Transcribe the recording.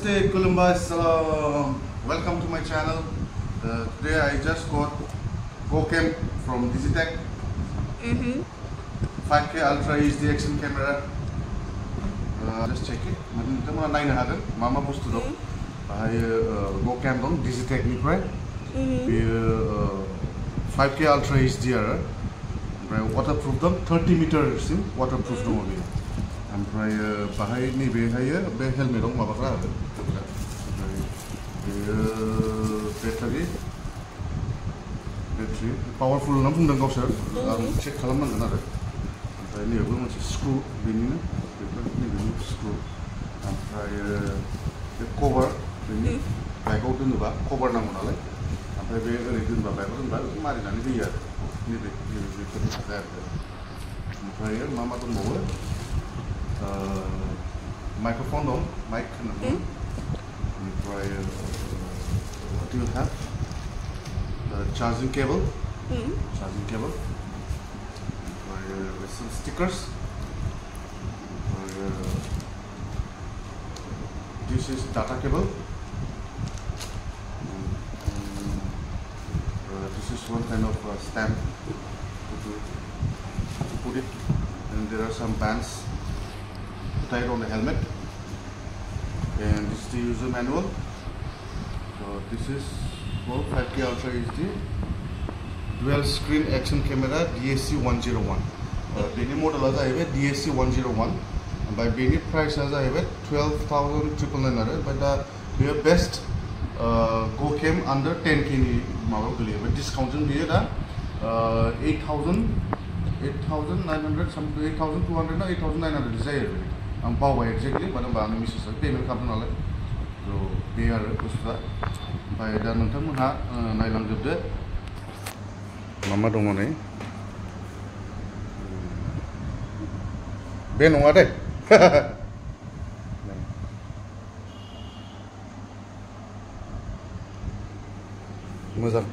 Namaste, Columbus. Welcome to my channel. Today I just got GoCam from Digitech. 5K Ultra HD action camera. Just check it. Mana naik nahagan. Mama bustu dong. GoCam dong Digitech ni pray. 5K Ultra HDR. Waterproof dong. 30 meter sim waterproof dong abi. ओमफ्राय बाहाय नैबे हायो बे हेलमेटआव माबाग्रा आरो battery powerful होनना बुंदों गावसोर आं check खालामनांगोन आरो ओमफ्राय नैबेबो मोनसे स्क्रू बेनिनो बेफोर नैबेनि स्क्रू ओमफ्राय बे कभार बेनि बाइकआव दोनोबा कभार नांगौ नालाय ओमफ्राय बे ओरै दोनबा बाइकआव दोनबा बेखौ मारिनानै होयो आरो नैबे बेफोरनि थाखाय आरो ओमफ्राय मा मा दंबावो microphone on mic what do you have? Charging cable with some stickers. This is data cable. This is one kind of stamp to put it, and there are some bands tied on the helmet, and this is the user manual. So this is for 5K Ultra HD dual screen action camera DSC 101. Beni model is DSC 101. By Beni price is 12,999. But the best GoCam under 10K model. But discount is 8,900, some 8,200 or 8,900 desire. I'm power exactly, but I'm missing payment company. So, they are by the Nantamuna, Nailang of the Mama Domone Ben what? Mother.